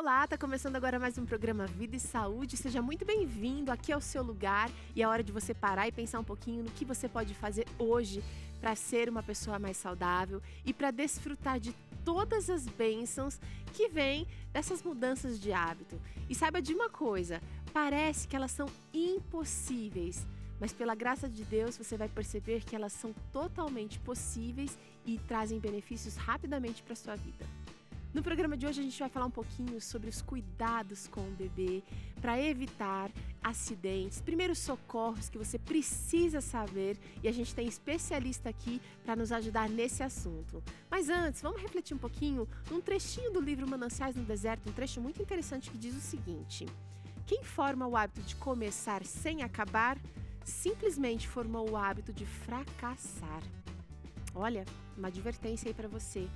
Olá, tá começando agora mais um programa Vida e Saúde. Seja muito bem-vindo, aqui é o seu lugar e é hora de você parar e pensar um pouquinho no que você pode fazer hoje para ser uma pessoa mais saudável e para desfrutar de todas as bênçãos que vêm dessas mudanças de hábito. E saiba de uma coisa, parece que elas são impossíveis, mas pela graça de Deus você vai perceber que elas são totalmente possíveis e trazem benefícios rapidamente para a sua vida. No programa de hoje a gente vai falar um pouquinho sobre os cuidados com o bebê para evitar acidentes, primeiros socorros que você precisa saber e a gente tem especialista aqui para nos ajudar nesse assunto. Mas antes, vamos refletir um pouquinho num trechinho do livro Mananciais no Deserto, um trecho muito interessante que diz o seguinte: quem forma o hábito de começar sem acabar, simplesmente formou o hábito de fracassar. Olha, uma advertência aí para você.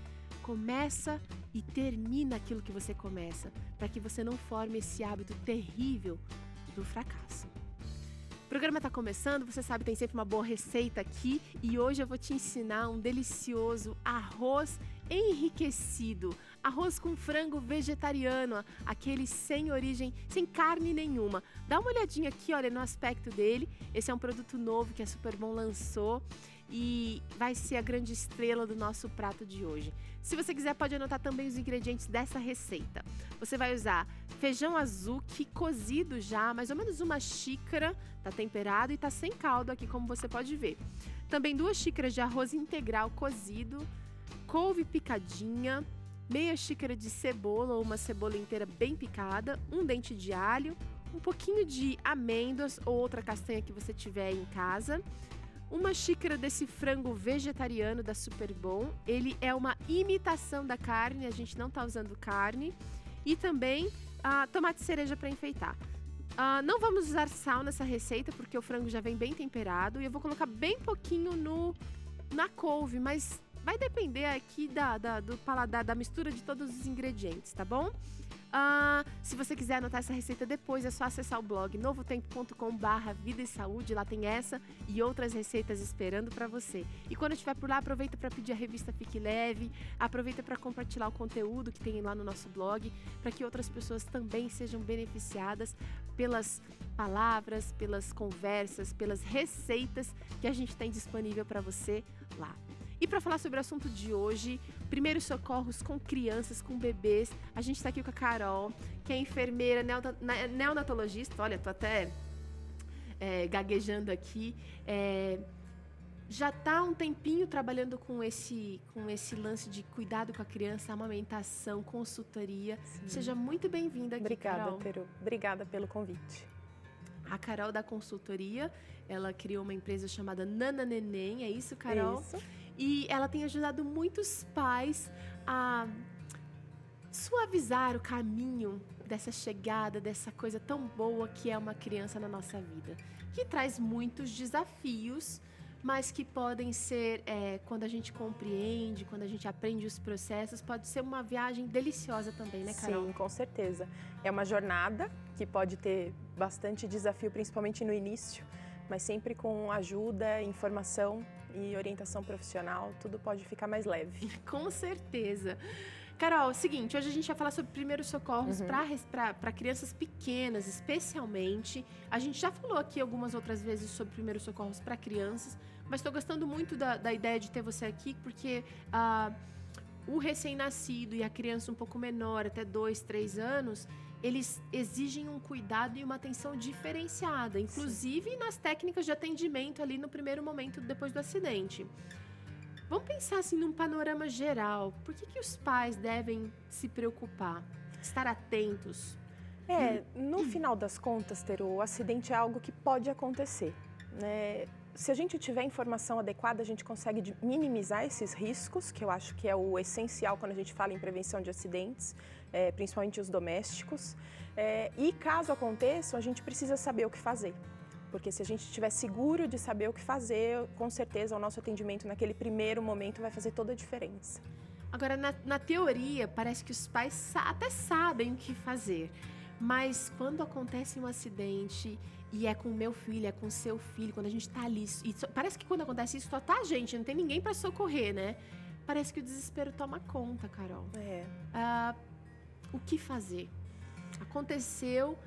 Começa e termina aquilo que você começa, para que você não forme esse hábito terrível do fracasso. O programa está começando, você sabe, tem sempre uma boa receita aqui e hoje eu vou te ensinar um delicioso arroz enriquecido, arroz com frango vegetariano, aquele sem origem, sem carne nenhuma. Dá uma olhadinha aqui, olha, no aspecto dele. Esse é um produto novo que a Superbom lançou e vai ser a grande estrela do nosso prato de hoje. Se você quiser, pode anotar também os ingredientes dessa receita. Você vai usar feijão azuki cozido já, mais ou menos uma xícara, tá temperado e tá sem caldo aqui, como você pode ver. Também 2 xícaras de arroz integral cozido, couve picadinha, meia xícara de cebola ou uma cebola inteira bem picada, 1 dente de alho, um pouquinho de amêndoas ou outra castanha que você tiver em casa, 1 xícara desse frango vegetariano da Superbom. Ele é uma imitação da carne, a gente não tá usando carne. E também tomate cereja para enfeitar. Não vamos usar sal nessa receita porque o frango já vem bem temperado. E eu vou colocar bem pouquinho na couve, mas vai depender aqui do paladar, da mistura de todos os ingredientes, tá bom? Se você quiser anotar essa receita depois, é só acessar o blog novotempo.com/vida e saúde. Lá tem essa e outras receitas esperando para você. E quando estiver por lá, aproveita para pedir a revista Fique Leve, aproveita para compartilhar o conteúdo que tem lá no nosso blog, para que outras pessoas também sejam beneficiadas pelas palavras, pelas conversas, pelas receitas que a gente tem disponível para você lá. E para falar sobre o assunto de hoje, primeiros socorros com crianças, com bebês, a gente está aqui com a Carol, que é enfermeira, neonatologista. Olha, tô até gaguejando aqui. Já está há um tempinho trabalhando com esse lance de cuidado com a criança, amamentação, consultoria. Sim. Seja muito bem-vinda aqui, Carol. Obrigada, Teru. Obrigada pelo convite. A Carol da consultoria, ela criou uma empresa chamada Nana Neném, é isso, Carol? Isso. E ela tem ajudado muitos pais a suavizar o caminho dessa chegada, dessa coisa tão boa que é uma criança na nossa vida. Que traz muitos desafios, mas que podem ser, quando a gente compreende, quando a gente aprende os processos, pode ser uma viagem deliciosa também, né, Carol? Sim, com certeza. É uma jornada que pode ter bastante desafio, principalmente no início, mas sempre com ajuda, informação e orientação profissional, tudo pode ficar mais leve. Com certeza. Carol, é o seguinte, hoje a gente vai falar sobre primeiros socorros para crianças pequenas, especialmente. A gente já falou aqui algumas outras vezes sobre primeiros socorros para crianças, mas estou gostando muito da ideia de ter você aqui, porque o recém-nascido e a criança um pouco menor, até 2, 3 anos, eles exigem um cuidado e uma atenção diferenciada, inclusive Sim. nas técnicas de atendimento ali no primeiro momento depois do acidente. Vamos pensar assim num panorama geral. Por que os pais devem se preocupar, estar atentos? No final das contas, Teru, o acidente é algo que pode acontecer, né? Se a gente tiver informação adequada, a gente consegue minimizar esses riscos, que eu acho que é o essencial quando a gente fala em prevenção de acidentes, principalmente os domésticos. E caso aconteçam, a gente precisa saber o que fazer. Porque se a gente estiver seguro de saber o que fazer, com certeza o nosso atendimento naquele primeiro momento vai fazer toda a diferença. Agora, na teoria, parece que os pais até sabem o que fazer. Mas quando acontece um acidente e é com o meu filho, é com o seu filho, quando a gente tá ali, parece que quando acontece isso só tá a gente, não tem ninguém para socorrer, né? Parece que o desespero toma conta, Carol. o que fazer? Aconteceu,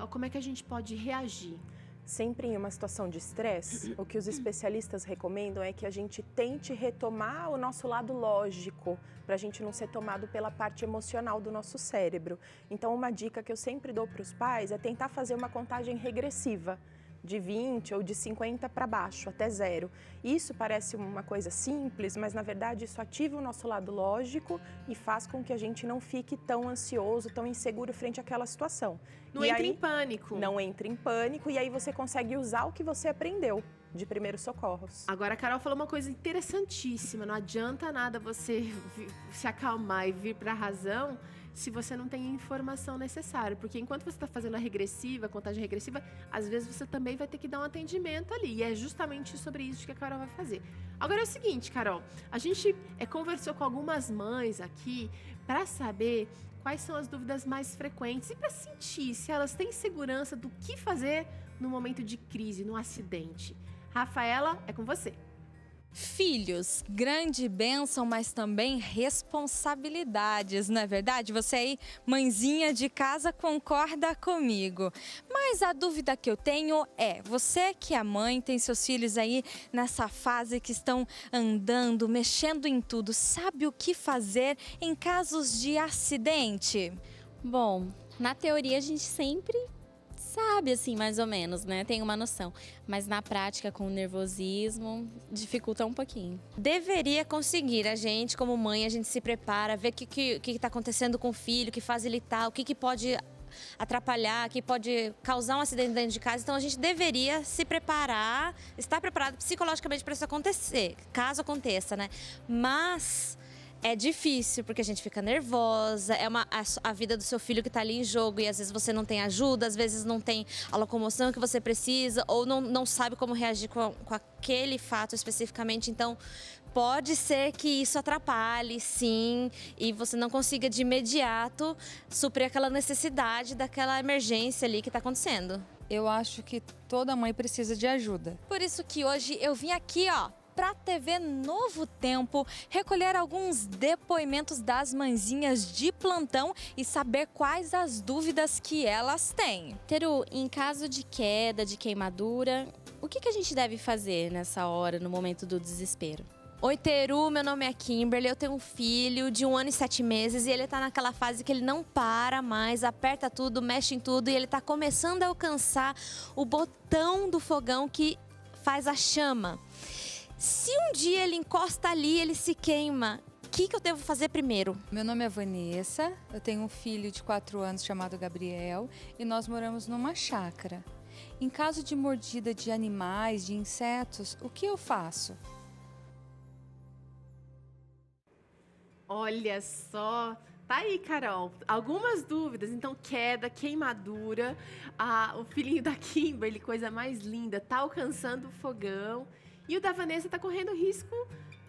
como é que a gente pode reagir? Sempre em uma situação de estresse, o que os especialistas recomendam é que a gente tente retomar o nosso lado lógico, para a gente não ser tomado pela parte emocional do nosso cérebro. Então, uma dica que eu sempre dou para os pais é tentar fazer uma contagem regressiva, de 20 ou de 50 para baixo, até 0. Isso parece uma coisa simples, mas na verdade isso ativa o nosso lado lógico e faz com que a gente não fique tão ansioso, tão inseguro frente àquela situação. Não entre em pânico. Não entre em pânico e aí você consegue usar o que você aprendeu de primeiros socorros. Agora a Carol falou uma coisa interessantíssima, não adianta nada você se acalmar e vir para a razão se você não tem a informação necessária, porque enquanto você está fazendo a contagem regressiva, às vezes você também vai ter que dar um atendimento ali, e é justamente sobre isso que a Carol vai fazer. Agora é o seguinte, Carol, a gente conversou com algumas mães aqui para saber quais são as dúvidas mais frequentes e para sentir se elas têm segurança do que fazer no momento de crise, no acidente. Rafaela, é com você. Filhos, grande bênção, mas também responsabilidades, não é verdade? Você aí, mãezinha de casa, concorda comigo. Mas a dúvida que eu tenho é, você que é mãe, tem seus filhos aí nessa fase que estão andando, mexendo em tudo, sabe o que fazer em casos de acidente? Bom, na teoria a gente sempre sabe, assim, mais ou menos, né? Tem uma noção. Mas na prática, com o nervosismo, dificulta um pouquinho. Deveria conseguir. A gente, como mãe, a gente se prepara, vê o que está acontecendo com o filho, o que facilitar, o que pode atrapalhar, o que pode causar um acidente dentro de casa. Então, a gente deveria se preparar, estar preparado psicologicamente para isso acontecer, caso aconteça, né? Mas é difícil, porque a gente fica nervosa, a vida do seu filho que está ali em jogo e às vezes você não tem ajuda, às vezes não tem a locomoção que você precisa ou não sabe como reagir com aquele fato especificamente. Então, pode ser que isso atrapalhe, sim, e você não consiga de imediato suprir aquela necessidade daquela emergência ali que está acontecendo. Eu acho que toda mãe precisa de ajuda. Por isso que hoje eu vim aqui, para a TV Novo Tempo, recolher alguns depoimentos das mãezinhas de plantão e saber quais as dúvidas que elas têm. Teru, em caso de queda, de queimadura, o que a gente deve fazer nessa hora, no momento do desespero? Oi, Teru, meu nome é Kimberly, eu tenho um filho de 1 ano e 7 meses e ele tá naquela fase que ele não para mais, aperta tudo, mexe em tudo e ele tá começando a alcançar o botão do fogão que faz a chama. Se um dia ele encosta ali, ele se queima, o que eu devo fazer primeiro? Meu nome é Vanessa, eu tenho um filho de 4 anos chamado Gabriel e nós moramos numa chácara. Em caso de mordida de animais, de insetos, o que eu faço? Olha só, tá aí, Carol. Algumas dúvidas. Então, queda, queimadura. O filhinho da Kimberly, coisa mais linda, tá alcançando o fogão. E o da Vanessa tá correndo risco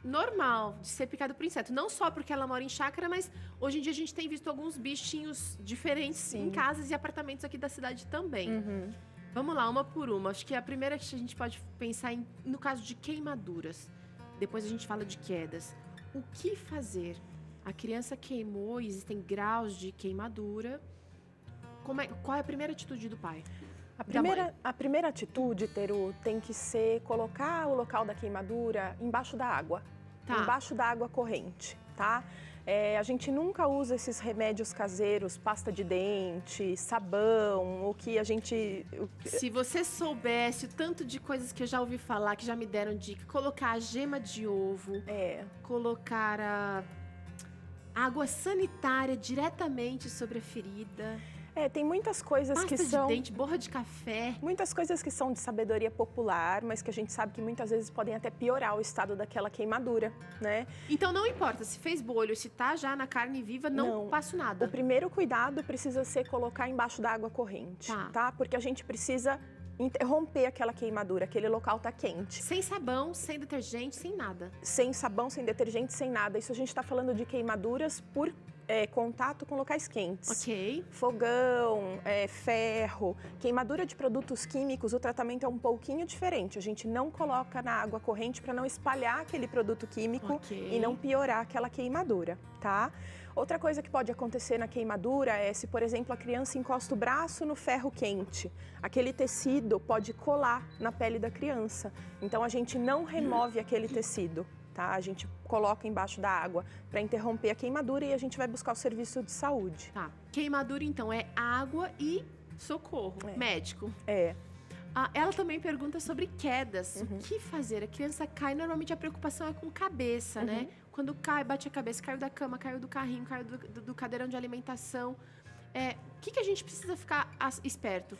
normal de ser picado por inseto. Não só porque ela mora em chácara, mas hoje em dia a gente tem visto alguns bichinhos diferentes em casas e apartamentos aqui da cidade também. Uhum. Vamos lá, uma por uma. Acho que a primeira que a gente pode pensar no caso de queimaduras. Depois a gente fala de quedas. O que fazer? A criança queimou, existem graus de queimadura. Qual é a primeira atitude do pai? A primeira atitude, Teru, tem que ser colocar o local da queimadura embaixo da água. Tá. Embaixo da água corrente, tá? A gente nunca usa esses remédios caseiros, pasta de dente, sabão, o que a gente... Se você soubesse o tanto de coisas que eu já ouvi falar, que já me deram dica, colocar a gema de ovo, colocar a água sanitária diretamente sobre a ferida. Tem muitas coisas que são... Pasta de dente, borra de café. Muitas coisas que são de sabedoria popular, mas que a gente sabe que muitas vezes podem até piorar o estado daquela queimadura, né? Então não importa se fez bolho, se tá já na carne viva, não passo nada. O primeiro cuidado precisa ser colocar embaixo da água corrente, tá? Porque a gente precisa interromper aquela queimadura, aquele local tá quente. Sem sabão, sem detergente, sem nada. Sem sabão, sem detergente, sem nada. Isso a gente está falando de queimaduras por contato com locais quentes. Ok. Fogão, ferro, queimadura de produtos químicos, o tratamento é um pouquinho diferente. A gente não coloca na água corrente para não espalhar aquele produto químico Ok. e não piorar aquela queimadura, tá? Outra coisa que pode acontecer na queimadura é se, por exemplo, a criança encosta o braço no ferro quente. Aquele tecido pode colar na pele da criança. Então, a gente não remove aquele tecido, tá? A gente coloca embaixo da água para interromper a queimadura e a gente vai buscar o serviço de saúde. Tá. Queimadura, então, é água e socorro. Médico. Ela também pergunta sobre quedas. O que fazer? A criança cai, normalmente a preocupação é com cabeça, né? Quando cai, bate a cabeça, caiu da cama, caiu do carrinho, caiu do cadeirão de alimentação. O que a gente precisa ficar esperto?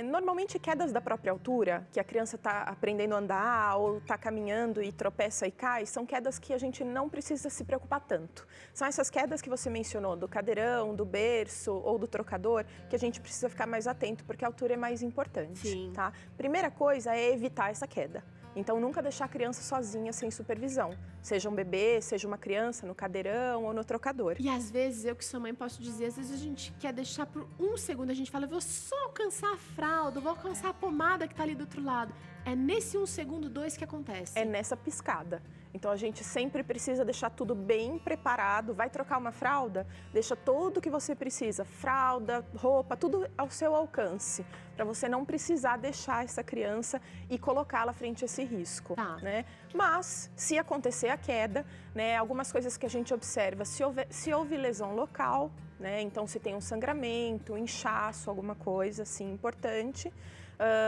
Normalmente quedas da própria altura, que a criança está aprendendo a andar ou está caminhando e tropeça e cai, são quedas que a gente não precisa se preocupar tanto. São essas quedas que você mencionou, do cadeirão, do berço ou do trocador, que a gente precisa ficar mais atento, porque a altura é mais importante. Sim. Tá? Primeira coisa é evitar essa queda. Então, nunca deixar a criança sozinha, sem supervisão. Seja um bebê, seja uma criança, no cadeirão ou no trocador. E às vezes, eu que sou mãe posso dizer, às vezes a gente quer deixar por um segundo, a gente fala, eu vou só alcançar a fralda, vou alcançar a pomada que tá ali do outro lado. É nesse 1 segundo, 2 que acontece. É nessa piscada. Então, a gente sempre precisa deixar tudo bem preparado. Vai trocar uma fralda? Deixa tudo que você precisa. Fralda, roupa, tudo ao seu alcance. Para você não precisar deixar essa criança e colocá-la frente a esse risco. Tá. Né? Mas, se acontecer a queda, né, algumas coisas que a gente observa, se houve lesão local, né, então se tem um sangramento, um inchaço, alguma coisa assim importante,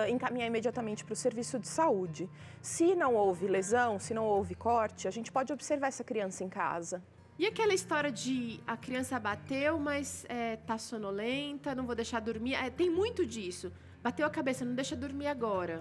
encaminhar imediatamente para o serviço de saúde. Se não houve lesão, se não houve corte, a gente pode observar essa criança em casa. E aquela história de a criança bateu, mas tá sonolenta, não vou deixar dormir. Tem muito disso. Bateu a cabeça, não deixa dormir agora.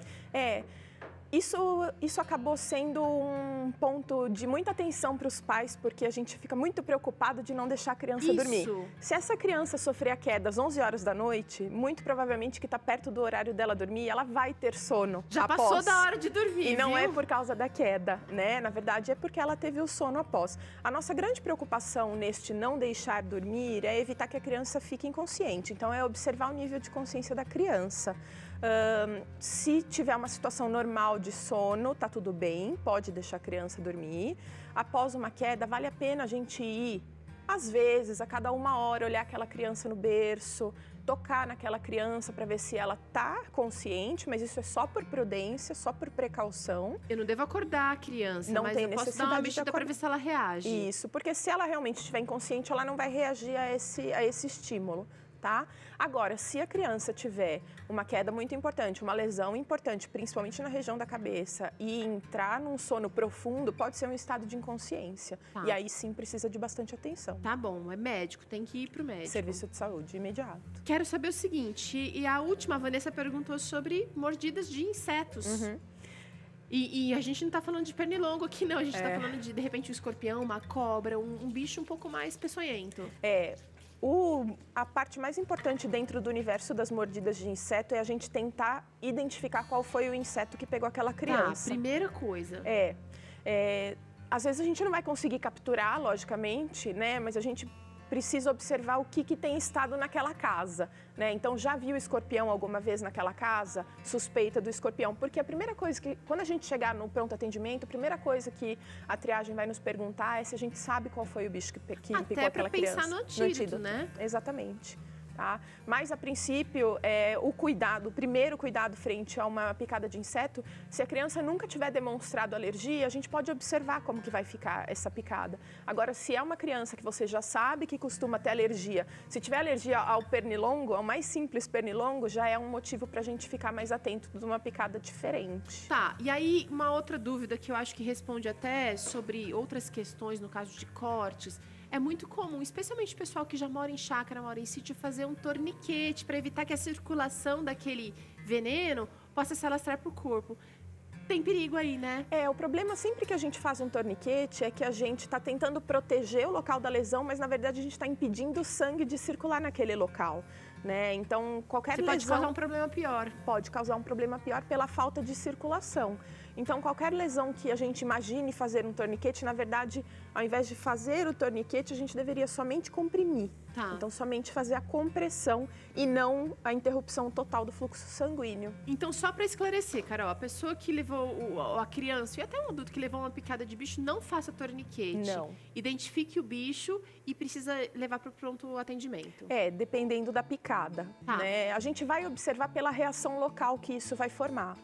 Isso acabou sendo um ponto de muita atenção para os pais, porque a gente fica muito preocupado de não deixar a criança dormir. Se essa criança sofrer a queda às 11 horas da noite, muito provavelmente que está perto do horário dela dormir, ela vai ter sono. Já passou da hora de dormir, E não viu? é por causa da queda, né? Na verdade, é porque ela teve o sono após. A nossa grande preocupação neste não deixar dormir é evitar que a criança fique inconsciente. Então, é observar o nível de consciência da criança. Se tiver uma situação normal de sono, tá tudo bem, pode deixar a criança dormir. Após uma queda, vale a pena a gente ir, às vezes, a cada 1 hora, olhar aquela criança no berço, tocar naquela criança para ver se ela tá consciente, mas isso é só por prudência, só por precaução. Eu não devo acordar a criança, Não mas tem eu posso dar necessidade uma de mexida para ver se ela reage. Isso, porque se ela realmente estiver inconsciente, ela não vai reagir a esse estímulo. Tá? Agora, se a criança tiver uma queda muito importante, uma lesão importante, principalmente na região da cabeça, e entrar num sono profundo, pode ser um estado de inconsciência. Tá. E aí sim precisa de bastante atenção. Tá bom, é médico, tem que ir pro médico. Serviço de saúde imediato. Quero saber o seguinte, e a última, a Vanessa perguntou sobre mordidas de insetos. E a gente não tá falando de pernilongo aqui, não. A gente tá falando de repente, um escorpião, uma cobra, um bicho um pouco mais peçonhento. A parte mais importante dentro do universo das mordidas de inseto é a gente tentar identificar qual foi o inseto que pegou aquela criança. Primeira coisa. Às vezes a gente não vai conseguir capturar, logicamente, né? Mas a gente precisa observar o que tem estado naquela casa, né? Então, já viu escorpião alguma vez naquela casa? Suspeita do escorpião. Porque a primeira coisa que, quando a gente chegar no pronto atendimento, a primeira coisa que a triagem vai nos perguntar é se a gente sabe qual foi o bicho que picou aquela criança. Até para pensar no antídoto, né? Exatamente. Tá? Mas, a princípio, o primeiro cuidado frente a uma picada de inseto, se a criança nunca tiver demonstrado alergia, a gente pode observar como que vai ficar essa picada. Agora, se é uma criança que você já sabe que costuma ter alergia, se tiver alergia ao pernilongo, ao mais simples pernilongo, já é um motivo para a gente ficar mais atento de uma picada diferente. Tá, e aí uma outra dúvida que eu acho que responde até sobre outras questões, no caso de cortes. É muito comum, especialmente o pessoal que já mora em chácara, mora em sítio, fazer um torniquete para evitar que a circulação daquele veneno possa se alastrar para o corpo. Tem perigo aí, né? O problema sempre que a gente faz um torniquete é que a gente está tentando proteger o local da lesão, mas na verdade a gente está impedindo o sangue de circular naquele local. né? Então, qualquer Você pode lesão causar um problema pior. pode causar um problema pior pela falta de circulação. Então, qualquer lesão que a gente imagine fazer um torniquete, na verdade, ao invés de fazer o torniquete, a gente deveria somente comprimir. Tá. Então, somente fazer a compressão e não a interrupção total do fluxo sanguíneo. Então, só para esclarecer, Carol, a pessoa que levou, a criança e até um adulto que levou uma picada de bicho, não faça torniquete. Não. Identifique o bicho e precisa levar para o pronto atendimento. Dependendo da picada, Tá. né? A gente vai observar pela reação local que isso vai formar.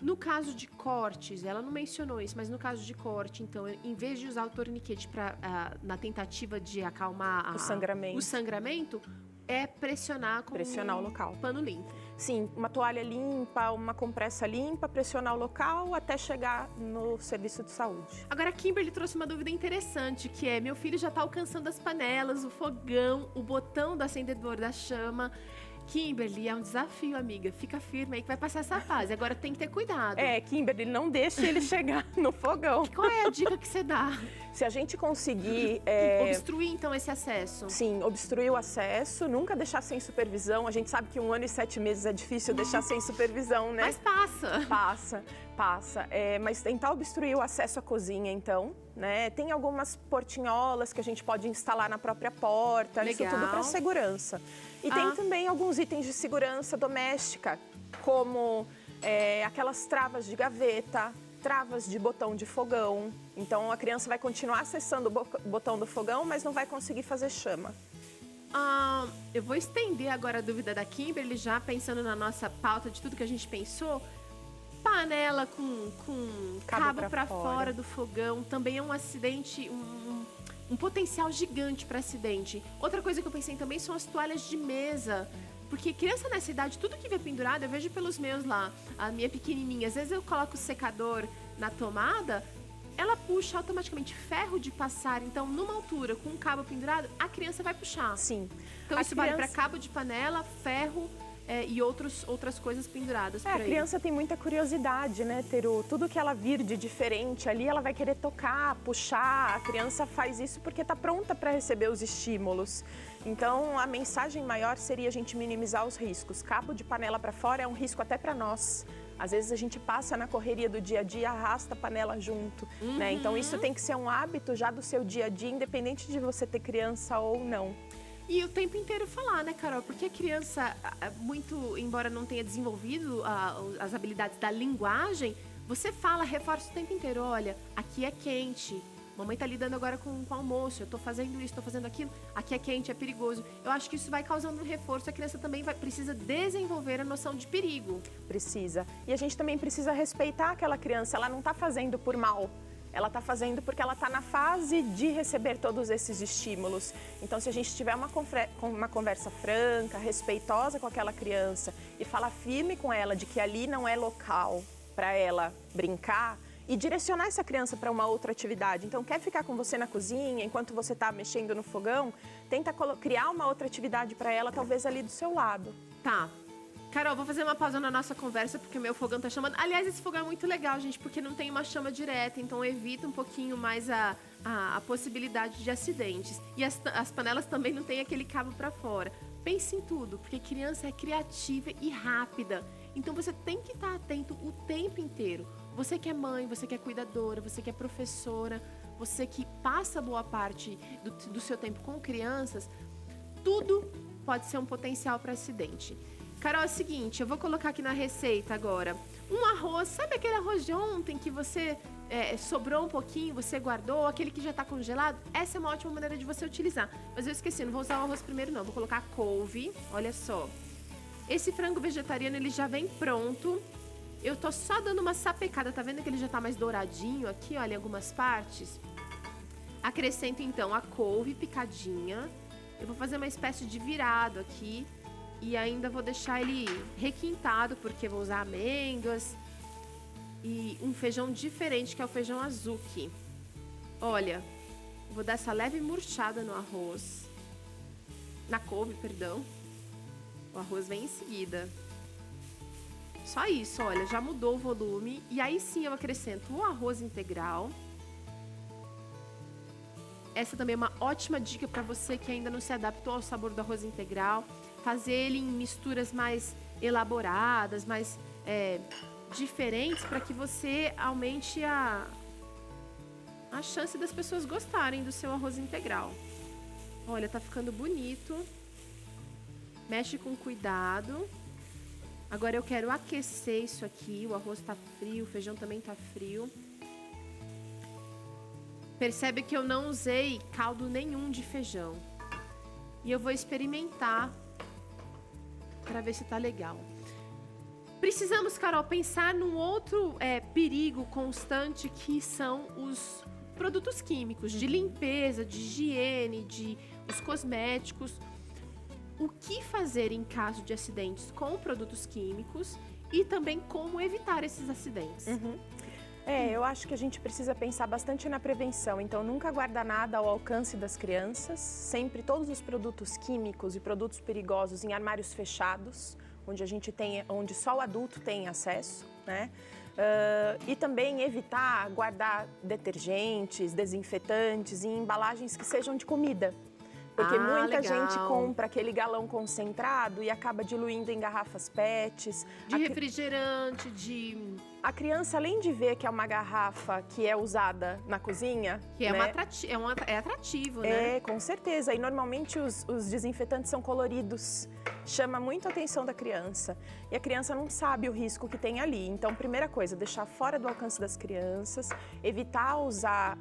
No caso de cortes, ela não mencionou isso, mas no caso de corte, então, em vez de usar o torniquete na tentativa de acalmar O sangramento. é pressionar com Pressionar o local. pano limpo. Sim, uma toalha limpa, uma compressa limpa, pressionar o local até chegar no serviço de saúde. Agora, a Kimberly trouxe uma dúvida interessante, que é, meu filho já está alcançando as panelas, o fogão, o botão do acendedor da chama. Kimberly, é um desafio, amiga. Fica firme aí que vai passar essa fase. Agora tem que ter cuidado. Kimberly, não deixe ele chegar no fogão. Qual é a dica que você dá? Se a gente conseguir... Obstruir, então, esse acesso? Sim, obstruir o acesso, nunca deixar sem supervisão. A gente sabe que 1 ano e 7 meses é difícil deixar sem supervisão, né? Mas passa. Passa. Mas tentar obstruir o acesso à cozinha, então, né? Tem algumas portinholas que a gente pode instalar na própria porta. Legal. Isso tudo para segurança. E tem também alguns itens de segurança doméstica, como aquelas travas de gaveta, travas de botão de fogão. Então, a criança vai continuar acessando o botão do fogão, mas não vai conseguir fazer chama. Eu vou estender agora a dúvida da Kimberly, já pensando na nossa pauta de tudo que a gente pensou. Panela com cabo para fora do fogão também é um acidente, um potencial gigante para acidente. Outra coisa que eu pensei também são as toalhas de mesa. Porque criança nessa idade, tudo que vê pendurado, eu vejo pelos meus lá, a minha pequenininha. Às vezes eu coloco o secador na tomada, ela puxa automaticamente ferro de passar. Então, numa altura, com um cabo pendurado, a criança vai puxar. Sim. Então, isso vale para cabo de panela, ferro e outras coisas penduradas por aí. A criança tem muita curiosidade, né, Teru? Tudo que ela vir de diferente ali, ela vai querer tocar, puxar. A criança faz isso porque está pronta para receber os estímulos. Então, a mensagem maior seria a gente minimizar os riscos. Cabo de panela para fora é um risco até para nós. Às vezes a gente passa na correria do dia a dia, arrasta a panela junto, né? Então, isso tem que ser um hábito já do seu dia a dia, independente de você ter criança ou não. E o tempo inteiro falar, né, Carol? Porque a criança, muito, embora não tenha desenvolvido as habilidades da linguagem, você fala, reforça o tempo inteiro, olha, aqui é quente, mamãe tá lidando agora com o almoço, eu tô fazendo isso, tô fazendo aquilo, aqui é quente, é perigoso. Eu acho que isso vai causando um reforço, a criança também precisa desenvolver a noção de perigo. Precisa. E a gente também precisa respeitar aquela criança, ela não tá fazendo por mal. Ela está fazendo porque ela está na fase de receber todos esses estímulos. Então, se a gente tiver uma conversa franca, respeitosa com aquela criança e falar firme com ela de que ali não é local para ela brincar e direcionar essa criança para uma outra atividade. Então, quer ficar com você na cozinha enquanto você está mexendo no fogão? Tenta criar uma outra atividade para ela, talvez ali do seu lado. Tá. Carol, vou fazer uma pausa na nossa conversa, porque o meu fogão tá chamando. Aliás, esse fogão é muito legal, gente, porque não tem uma chama direta, então evita um pouquinho mais a possibilidade de acidentes. E as panelas também não tem aquele cabo para fora. Pense em tudo, porque criança é criativa e rápida. Então, você tem que estar atento o tempo inteiro. Você que é mãe, você que é cuidadora, você que é professora, você que passa boa parte do seu tempo com crianças, tudo pode ser um potencial para acidente. Carol, é o seguinte, eu vou colocar aqui na receita agora um arroz, sabe aquele arroz de ontem que você sobrou um pouquinho, você guardou, aquele que já está congelado? Essa é uma ótima maneira de você utilizar. Mas eu esqueci, não vou usar o arroz primeiro não, vou colocar couve, olha só. Esse frango vegetariano, ele já vem pronto. Eu tô só dando uma sapecada, tá vendo que ele já tá mais douradinho aqui, olha, em algumas partes? Acrescento então a couve picadinha. Eu vou fazer uma espécie de virado aqui. E ainda vou deixar ele requintado, porque vou usar amêndoas. E um feijão diferente, que é o feijão azuki. Olha, vou dar essa leve murchada no arroz. Na couve, perdão. O arroz vem em seguida. Só isso, olha, já mudou o volume. E aí sim eu acrescento o arroz integral. essa também é uma ótima dica para você que ainda não se adaptou ao sabor do arroz integral. Fazer ele em misturas mais elaboradas, mais diferentes, para que você aumente a chance das pessoas gostarem do seu arroz integral. Olha, tá ficando bonito. Mexe com cuidado. Agora eu quero aquecer isso aqui. O arroz tá frio, o feijão também tá frio. Percebe que eu não usei caldo nenhum de feijão. E eu vou experimentar para ver se tá legal. Precisamos, Carol, pensar num outro perigo constante, que são os produtos químicos de limpeza, de higiene, os cosméticos. O que fazer em caso de acidentes com produtos químicos e também como evitar esses acidentes? Eu acho que a gente precisa pensar bastante na prevenção, então nunca guardar nada ao alcance das crianças, sempre todos os produtos químicos e produtos perigosos em armários fechados, onde só o adulto tem acesso, né? E também evitar guardar detergentes, desinfetantes em embalagens que sejam de comida. Porque muita gente compra aquele galão concentrado e acaba diluindo em garrafas PETs. De refrigerante, A criança, além de ver que é uma garrafa que é usada na cozinha... Que é atrativo, né? Com certeza. E normalmente os desinfetantes são coloridos. Chama muito a atenção da criança. E a criança não sabe o risco que tem ali. Então, primeira coisa, deixar fora do alcance das crianças. Evitar usar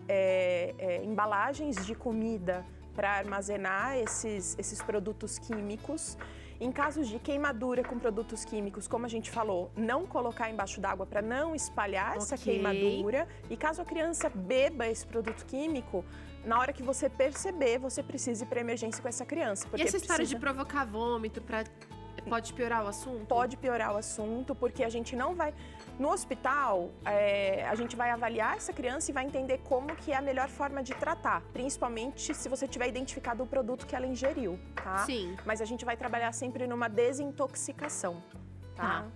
embalagens de comida para armazenar esses produtos químicos. Em casos de queimadura com produtos químicos, como a gente falou, não colocar embaixo d'água para não espalhar essa queimadura. E caso a criança beba esse produto químico, na hora que você perceber, você precisa ir para emergência com essa criança. E essa história de provocar vômito pode piorar o assunto? Pode piorar o assunto, porque a gente não vai... No hospital, a gente vai avaliar essa criança e vai entender como que é a melhor forma de tratar, principalmente se você tiver identificado o produto que ela ingeriu, tá? Sim. Mas a gente vai trabalhar sempre numa desintoxicação, tá?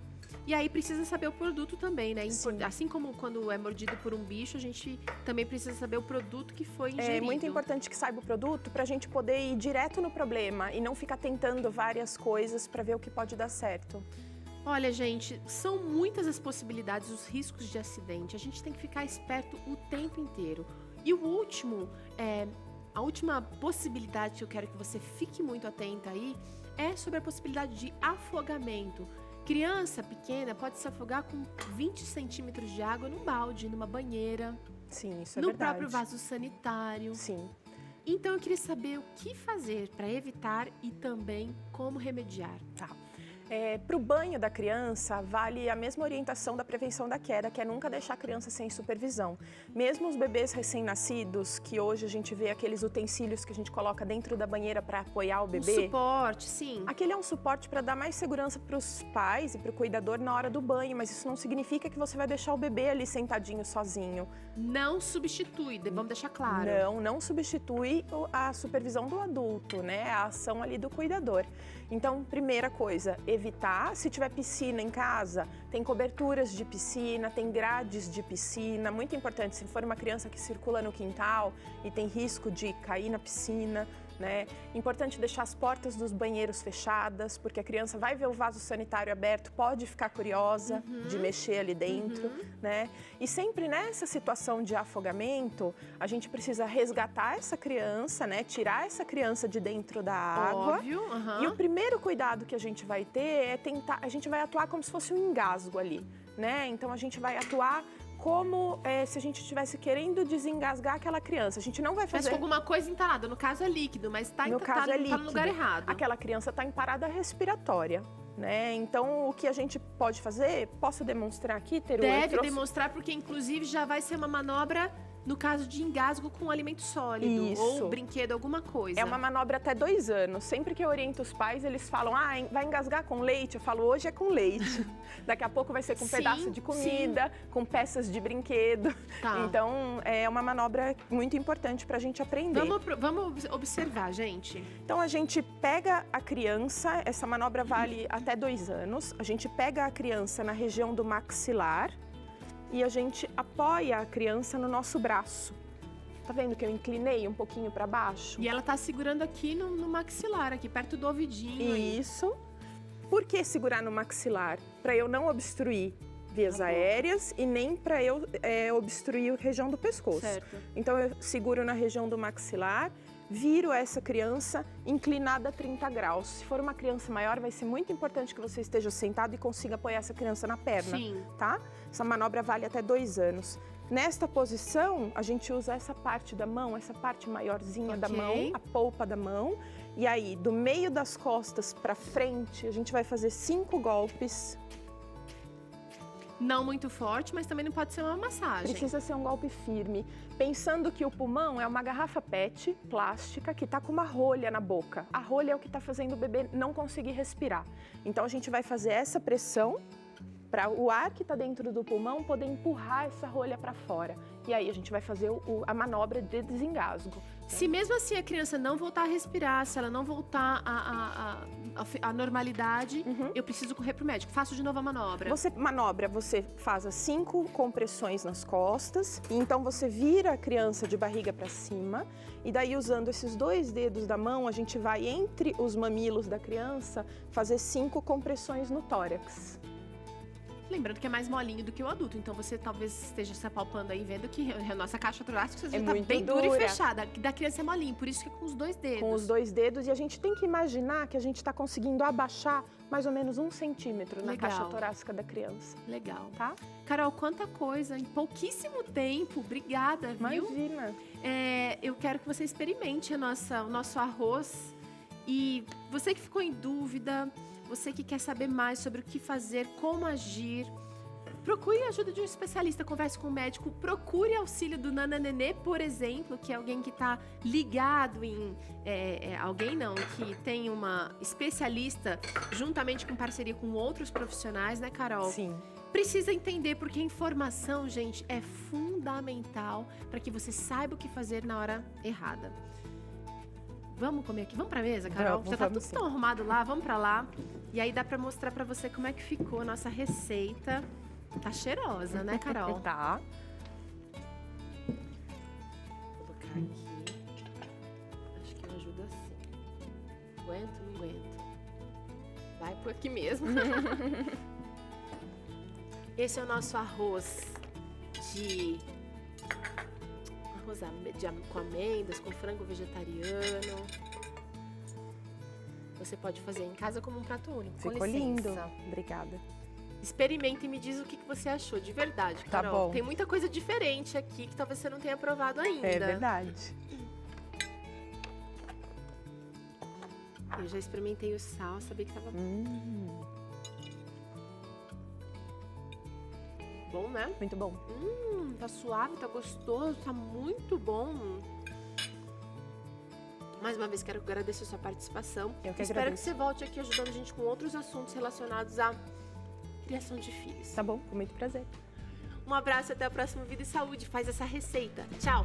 E aí precisa saber o produto também, né? Sim. Assim como quando é mordido por um bicho, a gente também precisa saber o produto que foi ingerido. É muito importante que saiba o produto para a gente poder ir direto no problema e não ficar tentando várias coisas para ver o que pode dar certo. Olha, gente, são muitas as possibilidades, os riscos de acidente. A gente tem que ficar esperto o tempo inteiro. E a última possibilidade que eu quero que você fique muito atenta aí é sobre a possibilidade de afogamento. Criança pequena pode se afogar com 20 centímetros de água num balde, numa banheira. Sim, isso é no verdade. próprio vaso sanitário. Sim. Então eu queria saber o que fazer para evitar e também como remediar. Tá. Para o banho da criança, vale a mesma orientação da prevenção da queda, que é nunca deixar a criança sem supervisão. Mesmo os bebês recém-nascidos, que hoje a gente vê aqueles utensílios que a gente coloca dentro da banheira para apoiar o bebê. Um suporte, sim. Aquele é um suporte para dar mais segurança para os pais e para o cuidador na hora do banho, mas isso não significa que você vai deixar o bebê ali sentadinho sozinho. Não substitui, vamos deixar claro. Não substitui a supervisão do adulto, né? A ação ali do cuidador. Então, primeira coisa, evitar, se tiver piscina em casa, tem coberturas de piscina, tem grades de piscina, muito importante, se for uma criança que circula no quintal e tem risco de cair na piscina, né? Importante deixar as portas dos banheiros fechadas, porque a criança vai ver o vaso sanitário aberto, pode ficar curiosa de mexer ali dentro, né? E sempre nessa situação de afogamento, a gente precisa resgatar essa criança, né? Tirar essa criança de dentro da água. Óbvio, E o primeiro cuidado que a gente vai ter é a gente vai atuar como se fosse um engasgo ali, né? Então a gente vai atuar como se a gente estivesse querendo desengasgar aquela criança. A gente não vai fazer... Mas com alguma coisa entalada. No caso é líquido, mas tá no lugar errado. Aquela criança está em parada respiratória, né? Então, o que a gente pode fazer... Posso demonstrar aqui, Teru? Deve demonstrar, porque inclusive já vai ser uma manobra... No caso de engasgo com alimento sólido. Isso. Ou brinquedo, alguma coisa. É uma manobra até 2 anos. Sempre que eu oriento os pais, eles falam, vai engasgar com leite? Eu falo, hoje é com leite. Daqui a pouco vai ser com pedaço de comida, com peças de brinquedo. Tá. Então, é uma manobra muito importante para a gente aprender. Vamos observar, gente. Então, a gente pega a criança, essa manobra vale até 2 anos. A gente pega a criança na região do maxilar, e a gente apoia a criança no nosso braço. Tá vendo que eu inclinei um pouquinho para baixo? E ela tá segurando aqui no maxilar, aqui perto do ouvidinho. aí. Isso. Por que segurar no maxilar? Para eu não obstruir vias aéreas e nem para eu obstruir a região do pescoço. Certo. Então eu seguro na região do maxilar, viro essa criança inclinada a 30 graus. Se for uma criança maior, vai ser muito importante que você esteja sentado e consiga apoiar essa criança na perna, Sim. tá? Essa manobra vale até 2 anos. Nesta posição, a gente usa essa parte da mão, essa parte maiorzinha da Ok. mão, a polpa da mão. E aí, do meio das costas para frente, a gente vai fazer 5 golpes. Não muito forte, mas também não pode ser uma massagem. Precisa ser um golpe firme. Pensando que o pulmão é uma garrafa PET plástica que está com uma rolha na boca. A rolha é o que está fazendo o bebê não conseguir respirar. Então a gente vai fazer essa pressão para o ar que está dentro do pulmão poder empurrar essa rolha para fora. E aí a gente vai fazer a manobra de desengasgo. Se mesmo assim a criança não voltar a respirar, se ela não voltar à normalidade, eu preciso correr pro médico. Faço de novo a manobra. Você faz as 5 compressões nas costas, e então você vira a criança de barriga para cima, e daí usando esses 2 dedos da mão, a gente vai entre os mamilos da criança fazer 5 compressões no tórax. Lembrando que é mais molinho do que o adulto, então você talvez esteja se apalpando aí, vendo que a nossa caixa torácica já tá muito bem dura e dura. fechada. Da criança é molinho, por isso que é com os 2 dedos. Com os 2 dedos, e a gente tem que imaginar que a gente está conseguindo abaixar mais ou menos 1 centímetro na Legal. caixa torácica da criança, Legal. tá? Carol, quanta coisa, em pouquíssimo tempo. Obrigada, viu? Imagina. Eu quero que você experimente o nosso arroz. E você que ficou em dúvida, você que quer saber mais sobre o que fazer, como agir, procure a ajuda de um especialista, converse com o médico, procure auxílio do Nana Nenê, por exemplo, que é alguém que está ligado em... que tem uma especialista, juntamente com parceria com outros profissionais, né, Carol? Sim. Precisa entender, porque a informação, gente, é fundamental para que você saiba o que fazer na hora errada. Vamos comer aqui? Vamos pra mesa, Carol? Já tá tudo sim. tão arrumado lá, vamos pra lá. E aí dá pra mostrar pra você como é que ficou a nossa receita. Tá cheirosa, né, Carol? Tá. Vou colocar aqui. Acho que eu ajudo assim. Aguento, não aguento. Vai por aqui mesmo. Esse é o nosso arroz com amêndoas, com frango vegetariano. Você pode fazer em casa como um prato único. Com Ficou licença. lindo. Obrigada. Experimenta e me diz o que você achou, de verdade, Tá Carol. bom. Tem muita coisa diferente aqui que talvez você não tenha provado ainda. É verdade. Eu já experimentei o sal, sabia que tava bom, né? Muito bom. Tá suave, tá gostoso, tá muito bom. Mais uma vez, quero agradecer a sua participação. Eu que Espero agradeço. que você volte aqui ajudando a gente com outros assuntos relacionados à criação de filhos. Tá bom, com muito prazer. Um abraço e até o próximo Vida e Saúde. Faz essa receita. Tchau!